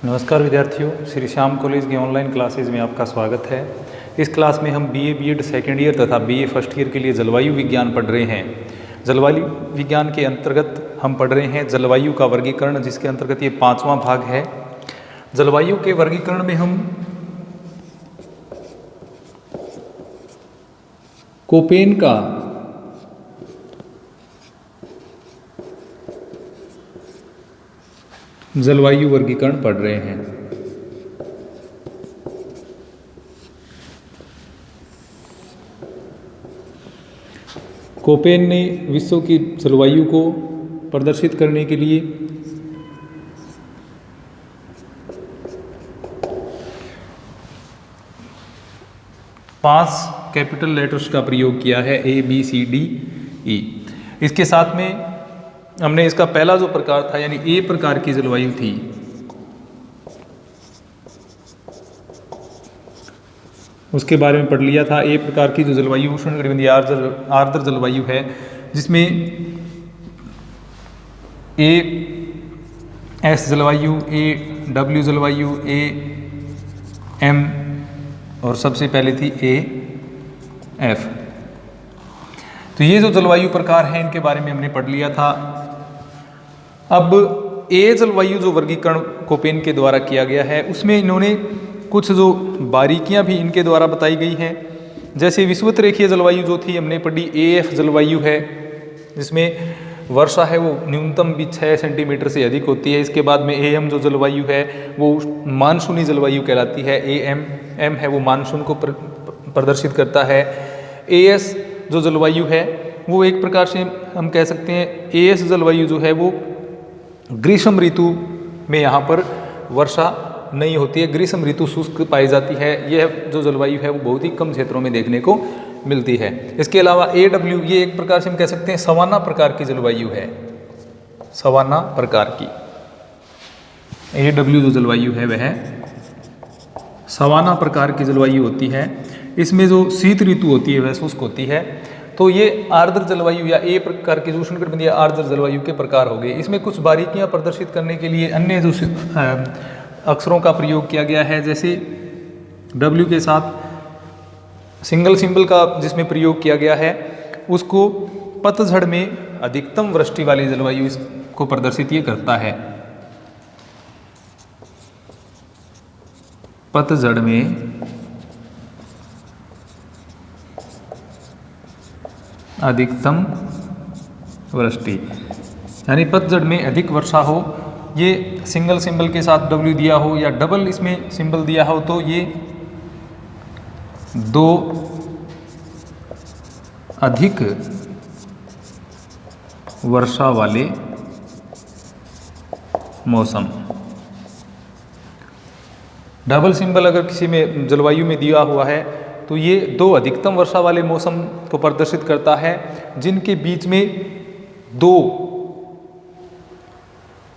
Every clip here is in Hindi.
नमस्कार विद्यार्थियों, श्री श्याम कॉलेज की ऑनलाइन क्लासेज में आपका स्वागत है। इस क्लास में हम बीए बीएड सेकेंड ईयर तथा बीए फर्स्ट ईयर के लिए जलवायु विज्ञान पढ़ रहे हैं। जलवायु विज्ञान के अंतर्गत हम पढ़ रहे हैं जलवायु का वर्गीकरण, जिसके अंतर्गत ये 5वां भाग है। जलवायु के वर्गीकरण में हम कोपेन का जलवायु वर्गीकरण पढ़ रहे हैं। कोपेन ने विश्व की जलवायु को प्रदर्शित करने के लिए पांच कैपिटल लेटर्स का प्रयोग किया है, ABCDE। इसके साथ में हमने इसका पहला जो प्रकार था यानी ए प्रकार की जलवायु थी, उसके बारे में पढ़ लिया था। ए प्रकार की जो जलवायु उष्णकटिबंधीय आर्द्र जलवायु है, जिसमें AS जलवायु, AW जलवायु, AM और सबसे पहले थी AF। तो ये जो जलवायु प्रकार हैं, इनके बारे में हमने पढ़ लिया था। अब ए जलवायु जो वर्गीकरण कोपेन के द्वारा किया गया है, उसमें इन्होंने कुछ जो बारीकियां भी इनके द्वारा बताई गई हैं। जैसे विषुवत रेखीय जलवायु जो थी हमने पढ़ी, AF जलवायु है, जिसमें वर्षा है वो न्यूनतम भी 6 सेंटीमीटर से अधिक होती है। इसके बाद में AM जो जलवायु है वो मानसूनी जलवायु कहलाती है। AM है वो मानसून को प्रदर्शित करता है। AS जो जलवायु है वो एक प्रकार से हम कह सकते हैं, AS जलवायु जो है वो ग्रीष्म ऋतु में यहाँ पर वर्षा नहीं होती है, ग्रीष्म ऋतु शुष्क पाई जाती है। यह जो जलवायु है वो बहुत ही कम क्षेत्रों में देखने को मिलती है। इसके अलावा AW, ये एक प्रकार से हम कह सकते हैं सवाना प्रकार की जलवायु है, सवाना प्रकार की। AW जो जलवायु है वह सवाना प्रकार की जलवायु होती है। इसमें जो शीत ऋतु होती है वह शुष्क होती है। तो ये आर्द्र जलवायु या ए प्रकार की जो उष्णकटिबंधीय आर्द्र जलवायु के प्रकार हो गए। इसमें कुछ बारीकियां प्रदर्शित करने के लिए अन्य जो अक्षरों का प्रयोग किया गया है, जैसे W के साथ सिंगल सिंबल का जिसमें प्रयोग किया गया है, उसको पतझड़ में अधिकतम वृष्टि वाली जलवायु को प्रदर्शित ये करता है। पतझड़ में अधिकतम वृष्टि, यानी पतझड़ में अधिक वर्षा हो। ये सिंगल सिंबल के साथ W दिया हो या डबल इसमें सिंबल दिया हो, तो ये दो अधिक वर्षा वाले मौसम। डबल सिंबल अगर किसी में जलवायु में दिया हुआ है तो ये दो अधिकतम वर्षा वाले मौसम को प्रदर्शित करता है, जिनके बीच में दो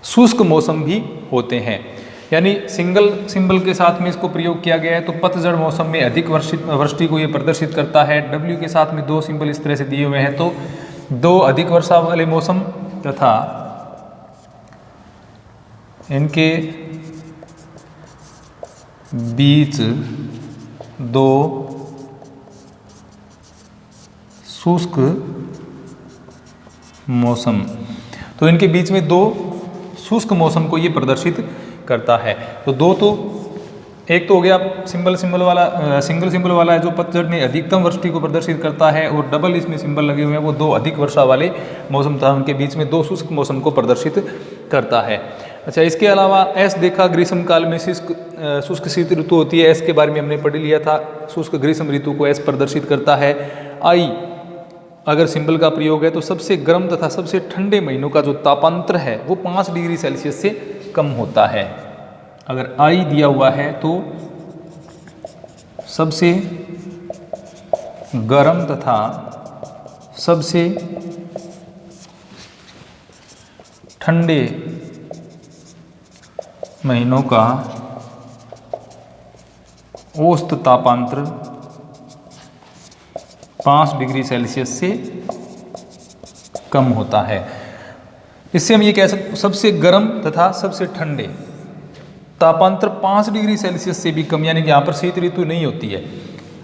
शुष्क मौसम भी होते हैं। यानी सिंगल सिंबल के साथ में इसको प्रयोग किया गया है तो पतझड़ मौसम में अधिक वृष्टि को ये प्रदर्शित करता है। W के साथ में दो सिंबल इस तरह से दिए हुए हैं तो दो अधिक वर्षा वाले मौसम तथा इनके बीच दो शुष्क मौसम, तो इनके बीच में दो शुष्क मौसम को ये प्रदर्शित करता है। तो दो तो एक तो हो गया सिंगल सिंबल वाला है जो पतझड़ में अधिकतम वृष्टि को प्रदर्शित करता है, और डबल इसमें सिंबल लगे हुए हैं वो दो अधिक वर्षा वाले मौसम था, उनके बीच में दो शुष्क मौसम को प्रदर्शित करता है। अच्छा, इसके अलावा S देखा, ग्रीष्म काल में शुष्क शीत ऋतु होती है। S के बारे में हमने पढ़ लिया था, शुष्क ग्रीष्म ऋतु को S प्रदर्शित करता है। I अगर सिंबल का प्रयोग है तो सबसे गर्म तथा सबसे ठंडे महीनों का जो तापांतर है वो 5 डिग्री सेल्सियस से कम होता है। अगर I दिया हुआ है तो सबसे गर्म तथा सबसे ठंडे महीनों का औसत तापांतर 5 डिग्री सेल्सियस से कम होता है। इससे हम ये कह सकते सबसे गर्म तथा सबसे ठंडे तापांतर 5 डिग्री सेल्सियस से भी कम, यानी कि यहाँ पर शीत ऋतु नहीं होती है।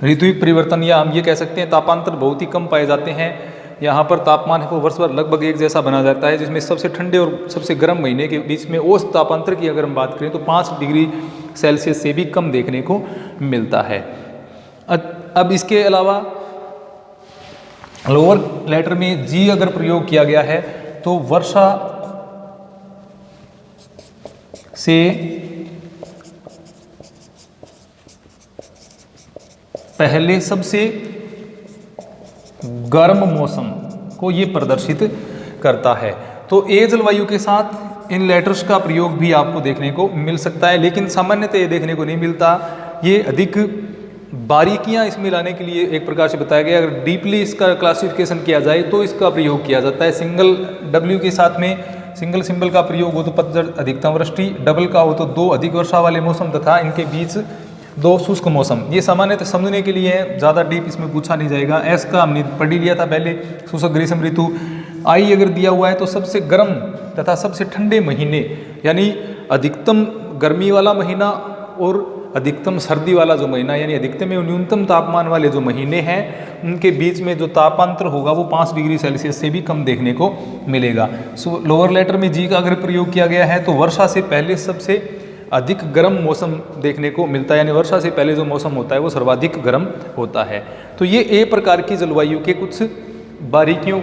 ऋतु परिवर्तन या हम ये कह सकते हैं तापांतर बहुत ही कम पाए जाते हैं। यहाँ पर तापमान को वर्ष भर लगभग एक जैसा बना जाता है, जिसमें सबसे ठंडे और सबसे गर्म महीने के बीच में औसत तापांतर की अगर हम बात करें तो 5 डिग्री सेल्सियस से भी कम देखने को मिलता है। अब इसके अलावा लोअर लेटर में जी अगर प्रयोग किया गया है तो वर्षा से पहले सबसे गर्म मौसम को ये प्रदर्शित करता है। तो ए जलवायु के साथ इन लेटर्स का प्रयोग भी आपको देखने को मिल सकता है, लेकिन सामान्यतः ये देखने को नहीं मिलता। ये अधिक बारीकियां इसमें लाने के लिए एक प्रकार से बताया गया। अगर डीपली इसका क्लासिफिकेशन किया जाए तो इसका प्रयोग किया जाता है सिंगल डब्ल्यू के साथ में। सिंगल सिंबल का प्रयोग हो तो पतझड़ अधिकतम वृष्टि, डबल का हो तो 2 अधिक वर्षा वाले मौसम तथा इनके बीच 2 शुष्क मौसम। ये सामान्यतः समझने के लिए है, ज़्यादा डीप इसमें पूछा नहीं जाएगा। एस का हमने पढ़ ही लिया था पहले, शुष्क ग्रीष्म ऋतु। आई अगर दिया हुआ है तो सबसे गर्म तथा सबसे ठंडे महीने, यानी अधिकतम गर्मी वाला महीना और अधिकतम सर्दी वाला जो महीना, यानी अधिकतम एवं न्यूनतम तापमान वाले जो महीने हैं उनके बीच में जो तापांतर होगा वो 5 डिग्री सेल्सियस से भी कम देखने को मिलेगा। सो लोअर लेटर में जी का अगर प्रयोग किया गया है तो वर्षा से पहले सबसे अधिक गर्म मौसम देखने को मिलता है, यानी वर्षा से पहले जो मौसम होता है वो सर्वाधिक गर्म होता है। तो ये ए प्रकार की जलवायु के कुछ बारीकियों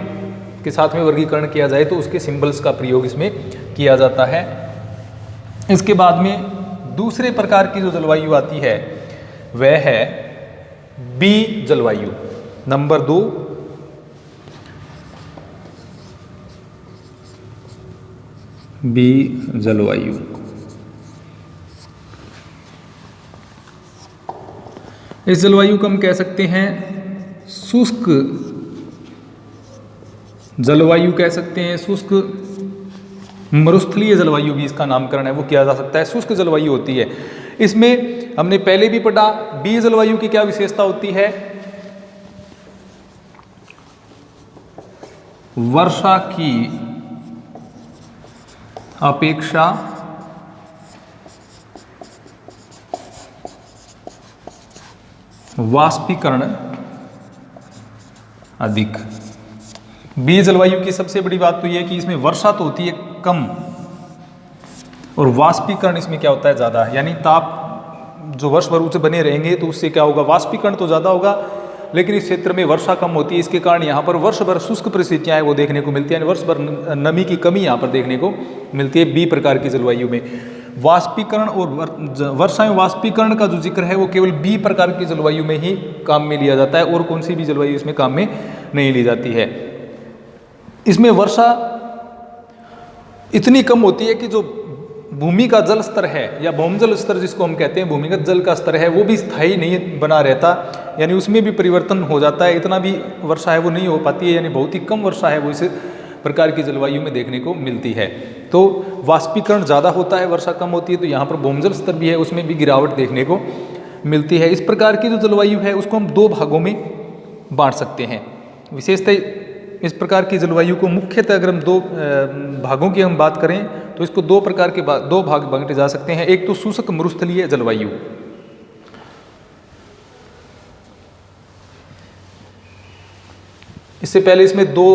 के साथ में वर्गीकरण किया जाए तो उसके सिंबल्स का प्रयोग इसमें किया जाता है। इसके बाद में दूसरे प्रकार की जो जलवायु आती है वह है बी जलवायु। नंबर 2 बी जलवायु। इस जलवायु को हम कह सकते हैं शुष्क जलवायु कह सकते हैं, शुष्क मरुस्थलीय जलवायु भी इसका नामकरण है वो किया जा सकता है। शुष्क जलवायु होती है, इसमें हमने पहले भी पढ़ा। बी जलवायु की क्या विशेषता होती है? वर्षा की अपेक्षा वाष्पीकरण अधिक। बी जलवायु की सबसे बड़ी बात तो यह है कि इसमें वर्षा तो होती है कम और वाष्पीकरण इसमें क्या होता है ज़्यादा, यानी ताप जो वर्ष भर ऊंचे बने रहेंगे तो उससे क्या होगा, वाष्पीकरण तो ज़्यादा होगा, लेकिन इस क्षेत्र में वर्षा कम होती है। इसके कारण यहाँ पर वर्ष भर शुष्क परिस्थितियाँ हैं वो देखने को मिलती है, यानी वर्ष भर नमी की कमी यहाँ पर देखने को मिलती है बी प्रकार की जलवायु में। वाष्पीकरण और वर्षा में वाष्पीकरण का जो जिक्र है वो केवल बी प्रकार की जलवायु में ही काम में लिया जाता है और कौन सी भी जलवायु इसमें काम में नहीं ली जाती है। इसमें वर्षा इतनी कम होती है कि जो भूमि का जल स्तर है या भौमजल स्तर जिसको हम कहते हैं, भूमिगत जल का स्तर है, वो भी स्थायी नहीं बना रहता, यानी उसमें भी परिवर्तन हो जाता है। इतना भी वर्षा है वो नहीं हो पाती है, यानी बहुत ही कम वर्षा है वो इस प्रकार की जलवायु में देखने को मिलती है। तो वाष्पीकरण ज़्यादा होता है, वर्षा कम होती है, तो यहाँ पर भौमजल स्तर भी है उसमें भी गिरावट देखने को मिलती है। इस प्रकार की जो जलवायु है उसको हम 2 भागों में बांट सकते हैं। विशेषतः इस प्रकार की जलवायु को मुख्यतः अगर हम 2 भागों की हम बात करें तो इसको 2 प्रकार के 2 भाग बांटे जा सकते हैं। एक तो शुष्क मरुस्थलीय जलवायु, इससे पहले इसमें 2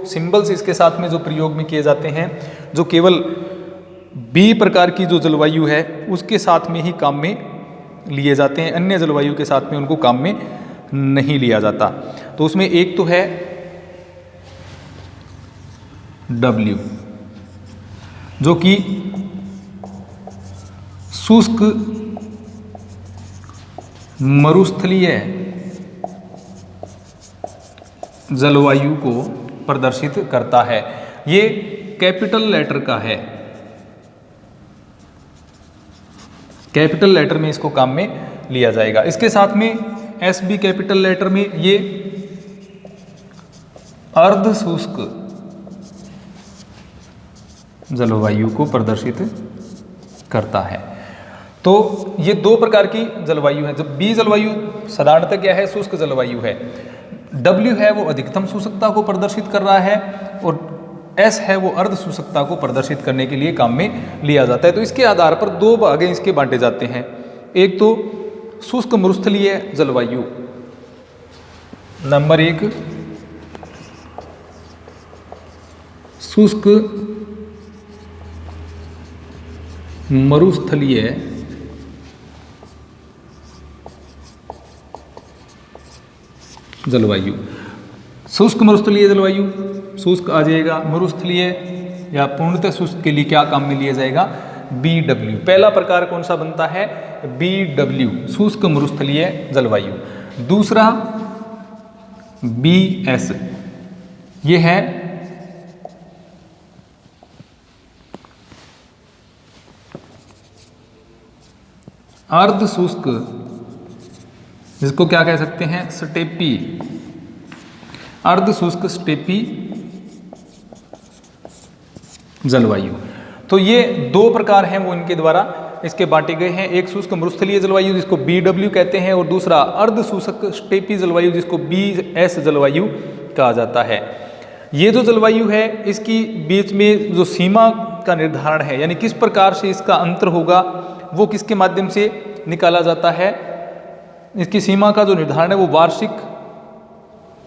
सिंबल्स इसके साथ में जो प्रयोग में किए जाते हैं, जो केवल बी प्रकार की जो जलवायु है उसके साथ में ही काम में लिए जाते हैं, अन्य जलवायु के साथ में उनको काम में नहीं लिया जाता। तो उसमें एक तो है W, जो कि शुष्क मरुस्थलीय जलवायु को प्रदर्शित करता है। ये कैपिटल लेटर का है, कैपिटल लेटर में इसको काम में लिया जाएगा। इसके साथ में SB कैपिटल लेटर में ये अर्ध शुष्क जलवायु को प्रदर्शित करता है। तो ये 2 प्रकार की जलवायु है। जब बी जलवायु साधारणतः क्या है, शुष्क जलवायु है। W है वो अधिकतम शुष्कता को प्रदर्शित कर रहा है और एस है वो अर्ध शुष्कता को प्रदर्शित करने के लिए काम में लिया जाता है। तो इसके आधार पर दो भागे इसके बांटे जाते हैं। एक तो शुष्क मरुस्थलीय जलवायु, नंबर एक शुष्क मरुस्थलीय जलवायु। शुष्क मरुस्थलीय जलवायु, शुष्क आ जाएगा, मरुस्थलीय या पूर्णतः शुष्क के लिए क्या काम में लिया जाएगा, BW। पहला प्रकार कौन सा बनता है, BW शुष्क मरुस्थलीय जलवायु। दूसरा BS, ये है अर्ध शुष्क, जिसको क्या कह सकते हैं, स्टेपी, अर्ध शुष्क स्टेपी जलवायु। तो ये दो प्रकार हैं वो इनके द्वारा इसके बांटे गए हैं। एक शुष्क मरुस्थलीय जलवायु जिसको BW कहते हैं और दूसरा अर्ध शुष्क स्टेपी जलवायु जिसको BS जलवायु कहा जाता है। ये जो जलवायु है इसकी बीच में जो सीमा का निर्धारण है, यानी किस प्रकार से इसका अंतर होगा वो किसके माध्यम से निकाला जाता है, इसकी सीमा का जो निर्धारण है वो वार्षिक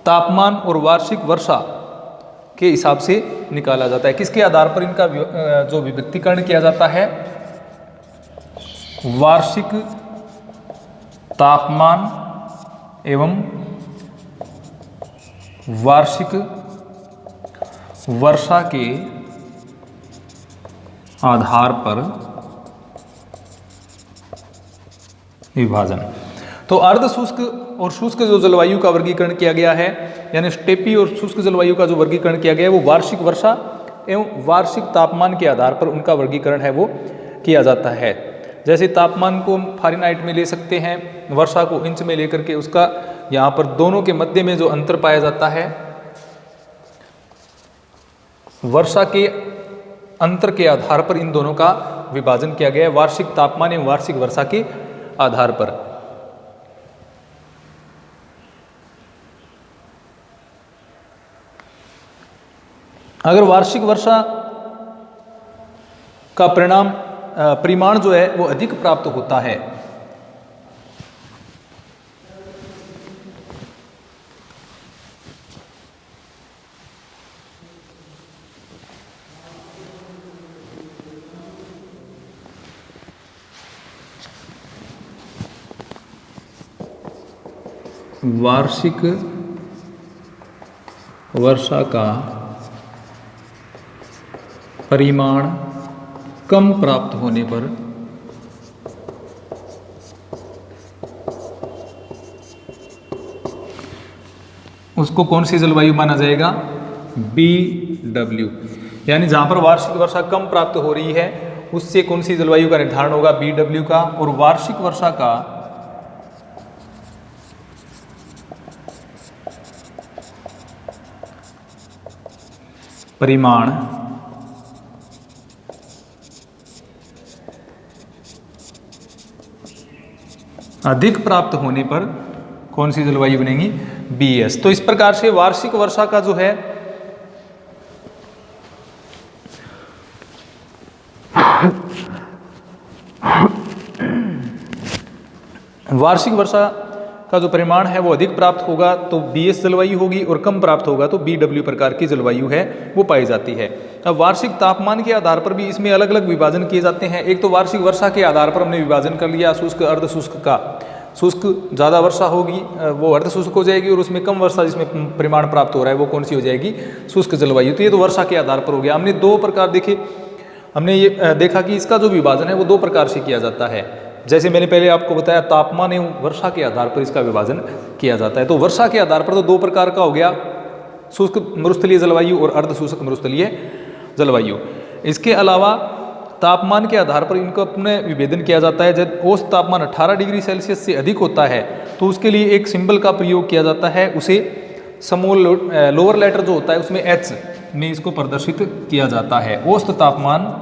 तापमान और वार्षिक वर्षा के हिसाब से निकाला जाता है। किसके आधार पर इनका जो विभक्तिकरण किया जाता है, वार्षिक तापमान एवं वार्षिक वर्षा के आधार पर विभाजन। तो अर्ध शुष्क और शुष्क जो जलवायु का वर्गीकरण किया गया है, यानी स्टेपी और शुष्क जलवायु का जो वर्गीकरण किया गया है वो वार्षिक वर्षा एवं वार्षिक तापमान के आधार पर उनका वर्गीकरण है वो किया जाता है। जैसे तापमान को हम फ़ारेनहाइट में ले सकते हैं, वर्षा को इंच में लेकर के उसका यहाँ पर दोनों के मध्य में जो अंतर पाया जाता है, वर्षा के अंतर के आधार पर इन दोनों का विभाजन किया गया है, वार्षिक तापमान एवं वार्षिक वर्षा के आधार पर। अगर वार्षिक वर्षा का परिमाण जो है वो अधिक प्राप्त होता है, वार्षिक वर्षा का परिमाण कम प्राप्त होने पर उसको कौन सी जलवायु माना जाएगा, BW। यानी जहां पर वार्षिक वर्षा कम प्राप्त हो रही है उससे कौन सी जलवायु का निर्धारण होगा, BW का। और वार्षिक वर्षा का परिमाण अधिक प्राप्त होने पर कौन सी जलवायु बनेगी, BS। तो इस प्रकार से वार्षिक वर्षा का जो है वार्षिक वर्षा का जो परिमाण है वो अधिक प्राप्त होगा तो BS जलवायु होगी, और कम प्राप्त होगा तो BW प्रकार की जलवायु है वो पाई जाती है। अब वार्षिक तापमान के आधार पर भी इसमें अलग अलग विभाजन किए जाते हैं। एक तो वार्षिक वर्षा के आधार पर हमने विभाजन कर लिया शुष्क अर्ध शुष्क का। शुष्क ज़्यादा वर्षा होगी वो अर्ध शुष्क हो जाएगी, और उसमें कम वर्षा जिसमें परिमाण प्राप्त हो रहा है वो कौन सी हो जाएगी, शुष्क जलवायु। तो ये तो वर्षा के आधार पर हो गया। हमने दो प्रकार देखे, हमने ये देखा कि इसका जो विभाजन है वो दो प्रकार से किया जाता है। जैसे मैंने पहले आपको बताया तापमान एवं वर्षा के आधार पर इसका विभाजन किया जाता है। तो वर्षा के आधार पर तो दो प्रकार का हो गया, शुष्क मरुस्थलीय जलवायु और अर्ध शुष्क मरुस्थलीय जलवायु। इसके अलावा तापमान के आधार पर इनको अपने विभेदन किया जाता है। जब औसत तापमान 18 डिग्री सेल्सियस से अधिक होता है तो उसके लिए एक सिंबल का प्रयोग किया जाता है, उसे स्मॉल लोअर लेटर जो होता है उसमें H में इसको प्रदर्शित किया जाता है। औसत तापमान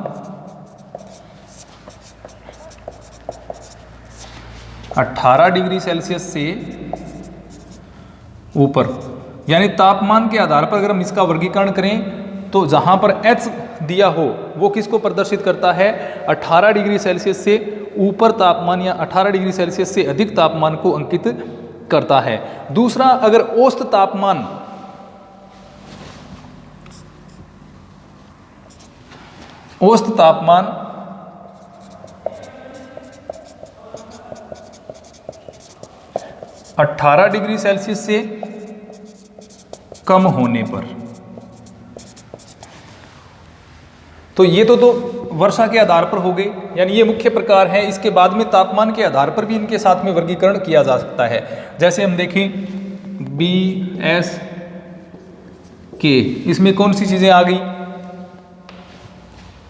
18 डिग्री सेल्सियस से ऊपर, यानी तापमान के आधार पर अगर हम इसका वर्गीकरण करें तो जहाँ पर H दिया हो वो किसको प्रदर्शित करता है? 18 डिग्री सेल्सियस से ऊपर तापमान या 18 डिग्री सेल्सियस से अधिक तापमान को अंकित करता है। दूसरा, अगर औसत तापमान औसत तापमान 18 डिग्री सेल्सियस से कम होने पर, तो ये तो वर्षा के आधार पर हो गए, यानी ये मुख्य प्रकार है। इसके बाद में तापमान के आधार पर भी इनके साथ में वर्गीकरण किया जा सकता है। जैसे हम देखें बी एस के, इसमें कौन सी चीजें आ गई?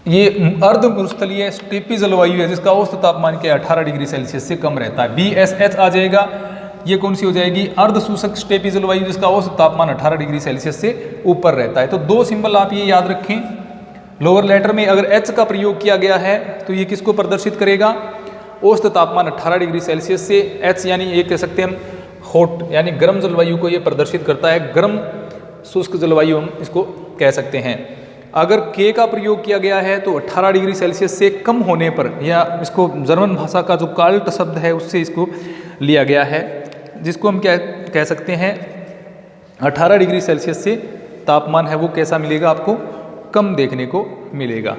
ये अर्ध मरुस्थलीय स्टेपी जलवायु है जिसका औसत तापमान के 18 डिग्री सेल्सियस से कम रहता है। BSH आ जाएगा, ये कौन सी हो जाएगी? अर्ध शुष्क स्टेपी जलवायु जिसका औसत तापमान 18 डिग्री सेल्सियस से ऊपर रहता है। तो दो सिंबल आप ये याद रखें। लोअर लेटर में अगर H का प्रयोग किया गया है तो ये किसको प्रदर्शित करेगा? औसत तापमान 18 डिग्री सेल्सियस से H, यानी ये कह सकते हैं हम हॉट यानी गर्म जलवायु को ये प्रदर्शित करता है। गर्म शुष्क जलवायु हम इसको कह सकते हैं। अगर K का प्रयोग किया गया है तो 18 डिग्री सेल्सियस से कम होने पर, या इसको जर्मन भाषा का जो काल्ट शब्द है उससे इसको लिया गया है, जिसको हम क्या कह सकते हैं? 18 डिग्री सेल्सियस से तापमान है वो कैसा मिलेगा? आपको कम देखने को मिलेगा।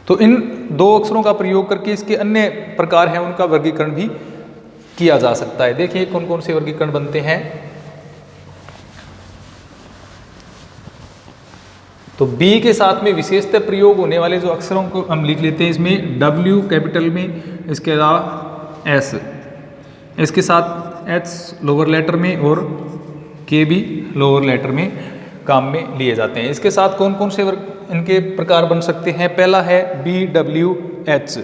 तो इन दो अक्षरों का प्रयोग करके इसके अन्य प्रकार हैं उनका वर्गीकरण भी किया जा सकता है। देखिए कौन कौन से वर्गीकरण बनते हैं। तो B के साथ में विशेषतः प्रयोग होने वाले जो अक्षरों को हम लिख लेते हैं। इसमें W कैपिटल में, इसके अलावा S, इसके साथ H लोअर लेटर में और K भी लोअर लेटर में काम में लिए जाते हैं। इसके साथ कौन कौन से इनके प्रकार बन सकते हैं? पहला है BWH।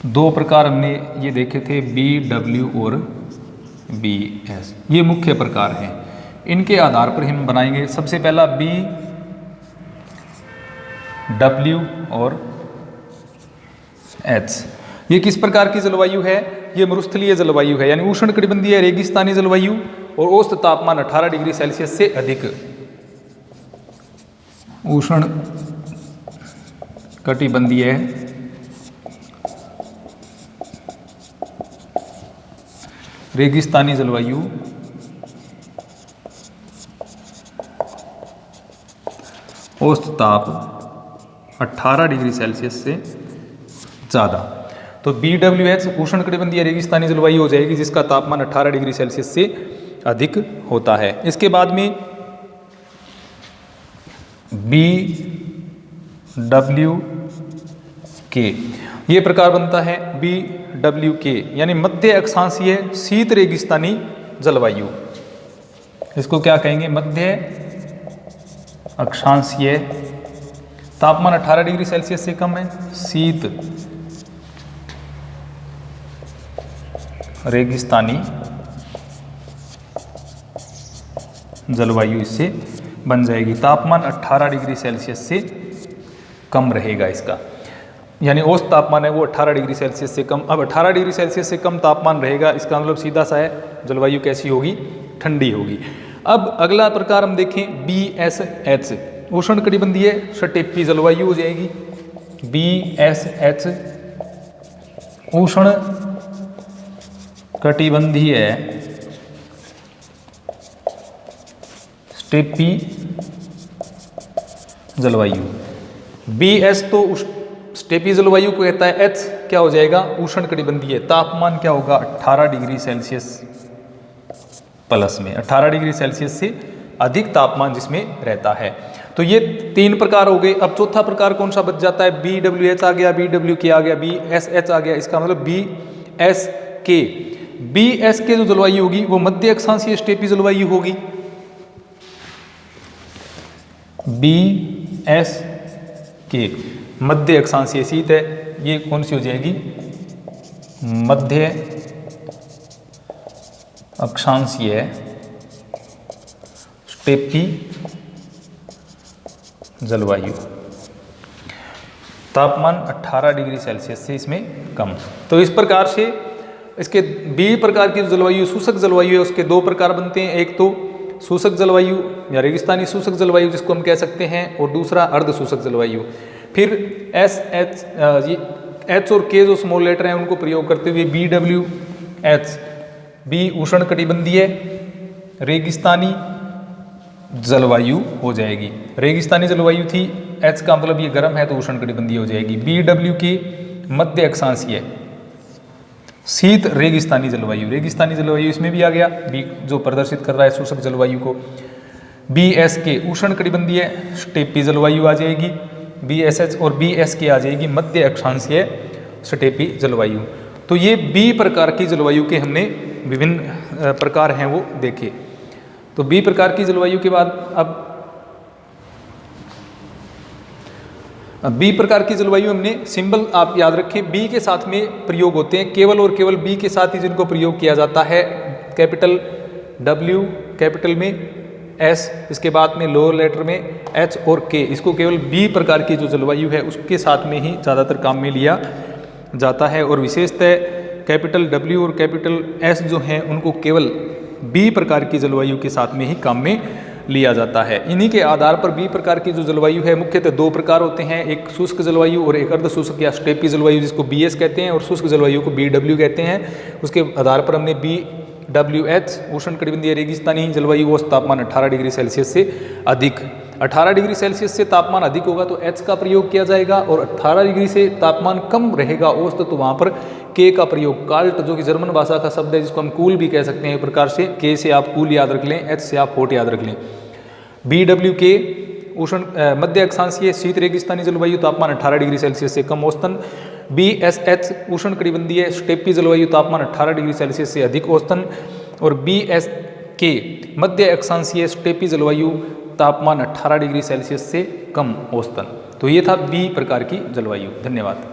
दो प्रकार हमने ये देखे थे, BW और BS, ये मुख्य प्रकार हैं। इनके आधार पर हम बनाएंगे। सबसे पहला BW और H। ये किस प्रकार की जलवायु है? ये मरुस्थलीय जलवायु है, यानी उष्णकटिबंधीय रेगिस्तानी जलवायु और औसत तापमान 18 डिग्री सेल्सियस से अधिक। उष्ण कटिबंधीय रेगिस्तानी जलवायु औसत ताप 18 डिग्री सेल्सियस से ज़्यादा। तो BWH उष्णकटिबंधीय रेगिस्तानी जलवायु हो जाएगी जिसका तापमान 18 डिग्री सेल्सियस से अधिक होता है। इसके बाद में BWK, ये प्रकार बनता है BWK, यानी मध्य अक्षांशीय शीत रेगिस्तानी जलवायु। इसको क्या कहेंगे? मध्य अक्षांशीय, तापमान 18 डिग्री सेल्सियस से कम है, शीत रेगिस्तानी जलवायु इससे बन जाएगी। तापमान 18 डिग्री सेल्सियस से कम रहेगा इसका, यानी औसत तापमान है वो 18 डिग्री सेल्सियस से कम। अब 18 डिग्री सेल्सियस से कम तापमान रहेगा, इसका मतलब सीधा सा है जलवायु कैसी होगी? ठंडी होगी। अब अगला प्रकार हम देखें BSH, उष्णकटिबंधीय स्टेपी जलवायु हो जाएगी। BSH उष्ण कटिबंधीय स्टेपी जलवायु। BS तो स्टेपी जलवायु को कहता है, H क्या हो जाएगा? उष्णकटिबंधीय। तापमान क्या होगा? 18 डिग्री सेल्सियस प्लस में, 18 डिग्री सेल्सियस से अधिक तापमान जिसमें रहता है। तो ये तीन प्रकार हो गए। अब चौथा प्रकार कौन सा बच जाता है? BWH आ गया, BWK आ गया, BSH आ गया। इसका मतलब BSK। BSK जो जलवायु होगी वो मध्य अक्षांशीय स्टेपी जलवायु होगी। BSK मध्य अक्षांशीय शीत है, ये कौन सी हो जाएगी? मध्य अक्षांशीय स्टेपी जलवायु। तापमान 18 डिग्री सेल्सियस से इसमें कम। तो इस प्रकार से इसके बी प्रकार की जलवायु शुष्क जलवायु है उसके दो प्रकार बनते हैं, एक तो शुष्क जलवायु या रेगिस्तानी शुष्क जलवायु जिसको हम कह सकते हैं, और दूसरा अर्ध शुष्क जलवायु। फिर एच और के जो स्मॉल लेटर हैं उनको प्रयोग करते हुए BWH, बी उष्ण कटिबंधीय रेगिस्तानी जलवायु हो जाएगी। रेगिस्तानी जलवायु थी, एच का मतलब ये गर्म है तो उष्ण कटिबंधीय हो जाएगी। BWK मध्य अक्षांशीय शीत रेगिस्तानी जलवायु, रेगिस्तानी जलवायु इसमें भी आ गया, बी जो प्रदर्शित कर रहा है शुष्क जलवायु को। BSK उष्ण कटिबंधीय स्टेपी जलवायु आ जाएगी, BSH और BSK आ जाएगी मध्य अक्षांशीय स्टेपी जलवायु। तो ये बी प्रकार की जलवायु के हमने विभिन्न प्रकार हैं वो देखे। तो बी प्रकार की जलवायु के बाद अब बी प्रकार की जलवायु हमने सिंबल आप याद रखें, बी के साथ में प्रयोग होते हैं, केवल और केवल बी के साथ ही जिनको प्रयोग किया जाता है। कैपिटल W कैपिटल में, S इसके बाद में लोअर लेटर में H और K, इसको केवल बी प्रकार की जो जलवायु है उसके साथ में ही ज़्यादातर काम में लिया जाता है। और विशेषतः कैपिटल W और कैपिटल S जो हैं उनको केवल बी प्रकार की जलवायु के साथ में ही काम में लिया जाता है। इन्हीं के आधार पर बी प्रकार की जो जलवायु है मुख्यतः दो प्रकार होते हैं, एक शुष्क जलवायु और एक अर्ध शुष्क या स्टेपी जलवायु जिसको BS कहते हैं, और शुष्क जलवायु को BW कहते हैं। उसके आधार पर हमने BWH उष्ण कटिबंधीय रेगिस्तानी जलवायु औसत तापमान 18 डिग्री सेल्सियस से अधिक, 18 डिग्री सेल्सियस से तापमान अधिक होगा तो H का प्रयोग किया जाएगा, और 18 डिग्री से तापमान कम रहेगा औसत तो वहाँ पर K का प्रयोग, काल्ट जो कि जर्मन भाषा का शब्द है जिसको हम कूल भी कह सकते हैं एक प्रकार से, K से आप कूल याद रख लें, H से आप हॉट याद रख लें। BWK उष्ण मध्य अक्षांशीय शीत रेगिस्तानी जलवायु तापमान 18 डिग्री सेल्सियस से कम औसतन। BSH उष्ण कटिबंधीय स्टेपी जलवायु तापमान 18 डिग्री सेल्सियस से अधिक औसतन। और BSK मध्य अक्षांशीय स्टेपी जलवायु तापमान 18 डिग्री सेल्सियस से कम औसतन। तो ये था बी प्रकार की जलवायु। धन्यवाद।